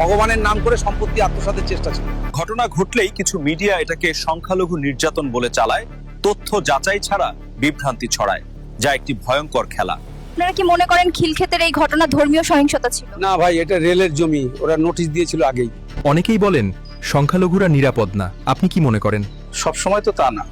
ভগবানের নাম করে সম্পত্তি আত্মসাতের চেষ্টা ছিল। ঘটনা ঘটলেই কিছু মিডিয়া এটাকে সংখ্যালঘু নির্যাতন বলে চালায়, তথ্য যাচাই ছাড়া বিভ্রান্তি ছড়ায়, যা একটি ভয়ঙ্কর খেলা। আপনারা কি মনে করেন খিলক্ষেতের এই ঘটনা ধর্মীয় সহিংসতা ছিল? না ভাই, এটা রেলের জমি, ওরা নোটিশ দিয়েছিল আগেই। অনেকেই বলেন সংখ্যালঘুরা নিরাপদ না, আপনি কি মনে করেন? সব সময় তো তা না,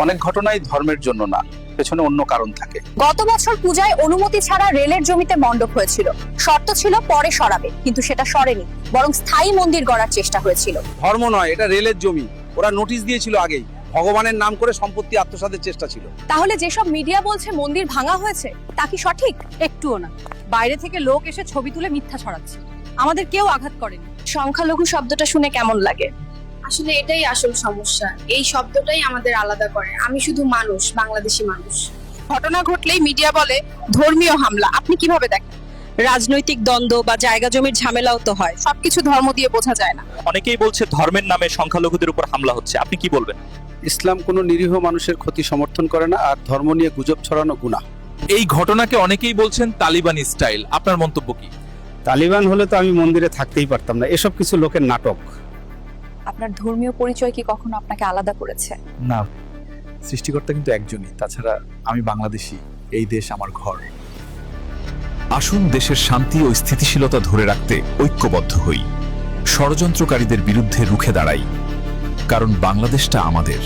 অনেক ঘটনাই ধর্মের জন্য না, পেছনে অন্য কারণ থাকে। গত বছর পূজায় অনুমতি ছাড়া রেলের জমিতে মণ্ডপ হয়েছিল। শর্ত ছিল পরে সরাবে, কিন্তু সেটা সরেনি, বরং স্থায়ী মন্দির গড়ার চেষ্টা হয়েছিল। ধর্ম নয়, এটা রেলের জমি, ওরা নোটিশ দিয়েছিল আগেই। ভগবানের নাম করে সম্পত্তি আত্মসাতের চেষ্টা ছিল। তাহলে যেসব মিডিয়া বলছে মন্দির ভাঙা হয়েছে, তা কি সঠিক? একটুও না। বাইরে থেকে লোক এসে ছবি তুলে মিথ্যা ছড়াচ্ছে, আমাদের কেউ আঘাত করেনি। সংখ্যালঘু শব্দটা শুনে কেমন লাগে? আসলে এটাই আসল সমস্যা, এই শব্দটাই আমাদের আলাদা করে। আমি শুধু মানুষ, বাংলাদেশি মানুষ। ঘটনা ঘটলেই মিডিয়া বলে ধর্মীয় হামলা। আপনি কিভাবে দেখেন? রাজনৈতিক দ্বন্দ্ব বা জায়গা জমির ঝামেলাও তো হয়, সবকিছু ধর্ম দিয়ে বোঝা যায় না। অনেকেই বলছে ধর্মের নামে সংখ্যালঘুদের উপর হামলা হচ্ছে, আপনি কি বলবেন? ইসলাম কোনো নিরীহ মানুষের ক্ষতি সমর্থন করে না, আর ধর্ম নিয়ে গুজব ছড়ানো গুনাহ। এই ঘটনাকে অনেকেই বলছেন তালিবানি স্টাইল, আপনার মন্তব্য কি? তালিবান হলে তো আমি মন্দিরে থাকতেই পারতাম না, এসব কিছু লোকের নাটক। আপনার ধর্মীয় পরিচয় কি কখনো আপনাকে আলাদা করেছে? না, সৃষ্টিকর্তা কিন্তু একজনই, তাছাড়া আমি বাংলাদেশি, এই দেশ আমার ঘর। আসুন দেশের শান্তি ও স্থিতিশীলতা ধরে রাখতে ঐক্যবদ্ধ হই, ষড়যন্ত্রকারীদের বিরুদ্ধে রুখে দাঁড়াই, কারণ বাংলাদেশটা আমাদের।